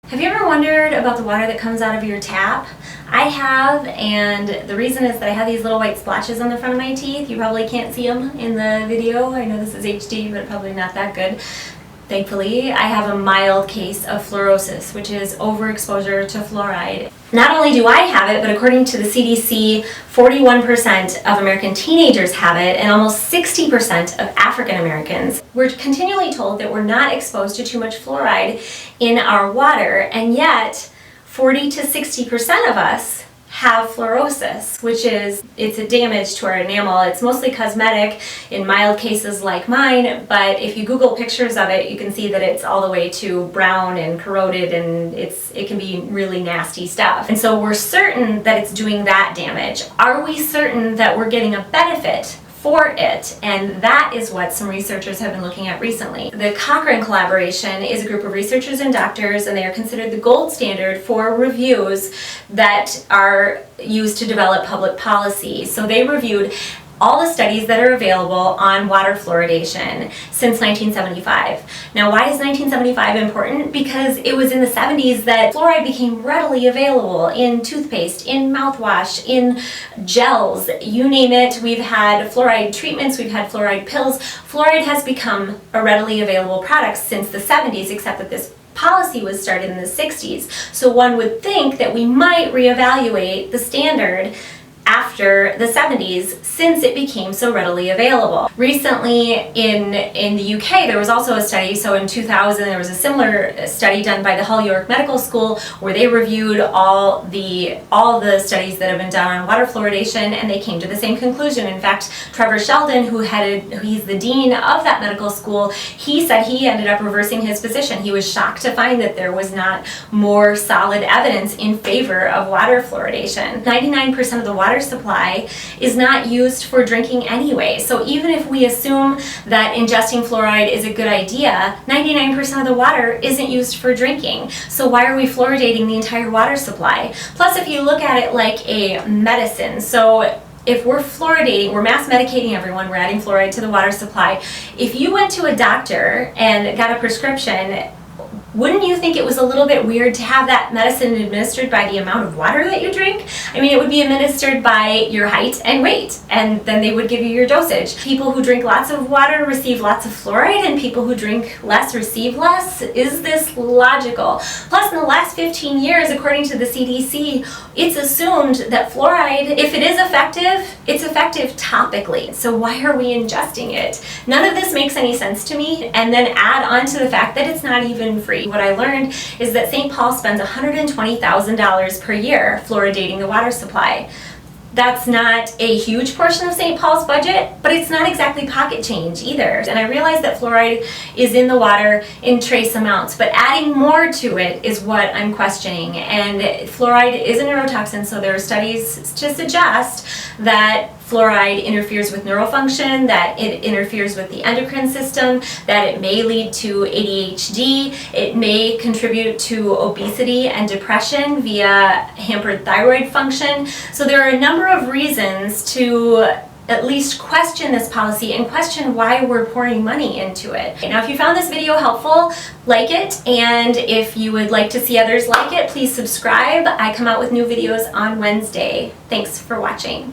Have you ever wondered about the water that comes out of your tap? I have, and the reason is that I have these little white splotches on the front of my teeth. You probably can't see them in the video. I know this is HD, but probably not that good. Thankfully, I have a mild case of fluorosis, which is overexposure to fluoride. Not only do I have it, but according to the CDC, 41% of American teenagers have it, and almost 60% of African Americans. We're continually told that we're not exposed to too much fluoride in our water, and yet 40 to 60% of us have fluorosis, which is, it's a damage to our enamel. It's mostly cosmetic in mild cases like mine, but if you Google pictures of it, you can see that it's all the way to brown and corroded, and it can be really nasty stuff. And so we're certain that it's doing that damage. Are we certain that we're getting a benefit for it? And that is what some researchers have been looking at recently. The Cochrane Collaboration is a group of researchers and doctors, and they are considered the gold standard for reviews that are used to develop public policy. So they reviewed all the studies that are available on water fluoridation since 1975. Now, why is 1975 important? Because it was in the 70s that fluoride became readily available in toothpaste, in mouthwash, in gels, you name it. We've had fluoride treatments, we've had fluoride pills. Fluoride has become a readily available product since the 70s, except that this policy was started in the 60s. So one would think that we might reevaluate the standard after the 70s, since it became so readily available. Recently in the UK, there was also a study. So in 2000, there was a similar study done by the Hull York Medical School, where they reviewed all the studies that have been done on water fluoridation, and they came to the same conclusion. In fact, Trevor Sheldon, he's the dean of that medical school, he said he ended up reversing his position. He was shocked to find that there was not more solid evidence in favor of water fluoridation. 99% of the water supply is not used for drinking anyway. So even if we assume that ingesting fluoride is a good idea, 99% of the water isn't used for drinking. So why are we fluoridating the entire water supply? Plus, if you look at it like a medicine, so if we're fluoridating, we're mass medicating everyone, we're adding fluoride to the water supply. If you went to a doctor and got a prescription, wouldn't you think it was a little bit weird to have that medicine administered by the amount of water that you drink? I mean, it would be administered by your height and weight, and then they would give you your dosage. People who drink lots of water receive lots of fluoride, and people who drink less receive less. Is this logical? Plus, in the last 15 years, according to the CDC, it's assumed that fluoride, if it is effective, it's effective topically. So why are we ingesting it? None of this makes any sense to me. And then add on to the fact that it's not even free. What I learned is that St. Paul spends $120,000 per year fluoridating the water supply. That's not a huge portion of St. Paul's budget, but it's not exactly pocket change either. And I realize that fluoride is in the water in trace amounts, but adding more to it is what I'm questioning. And fluoride is a neurotoxin, so there are studies to suggest that fluoride interferes with neurofunction, that it interferes with the endocrine system, that it may lead to ADHD, it may contribute to obesity and depression via hampered thyroid function. So there are a number of reasons to at least question this policy and question why we're pouring money into it. Now, if you found this video helpful, like it, and if you would like to see others like it, please subscribe. I come out with new videos on Wednesday. Thanks for watching.